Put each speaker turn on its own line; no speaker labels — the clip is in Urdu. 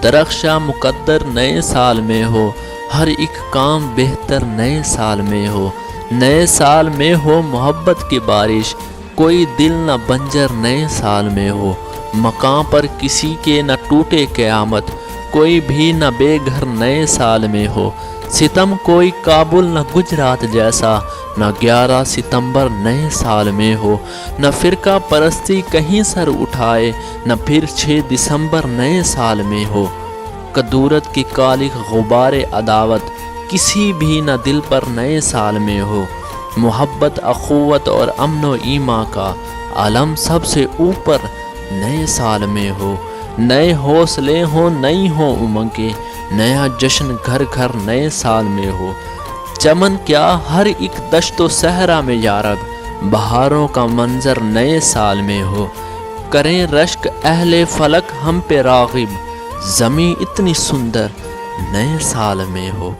درخشاں مقدر نئے سال میں ہو، ہر ایک کام بہتر نئے سال میں ہو، نئے سال میں ہو محبت کی بارش، کوئی دل نہ بنجر نئے سال میں ہو، مقام پر کسی کے نہ ٹوٹے قیامت، کوئی بھی نہ بے گھر نئے سال میں ہو، ستم کوئی کابل نہ گجرات جیسا، نہ 11 ستمبر نئے سال میں ہو، نہ فرقہ پرستی کہیں سر اٹھائے، نہ پھر 6 دسمبر نئے سال میں ہو، کدورت کی کالک غبار عداوت کسی بھی نہ دل پر نئے سال میں ہو، محبت اخوت اور امن و ایمان کا عالم سب سے اوپر نئے سال میں ہو، نئے حوصلے ہوں نئی ہوں امنگیں، نیا جشن گھر گھر نئے سال میں ہو، چمن کیا ہر ایک دشت و صحرا میں یارب بہاروں کا منظر نئے سال میں ہو، کریں رشک اہل فلک ہم پہ راغب زمیں اتنی سندر نئے سال میں ہو۔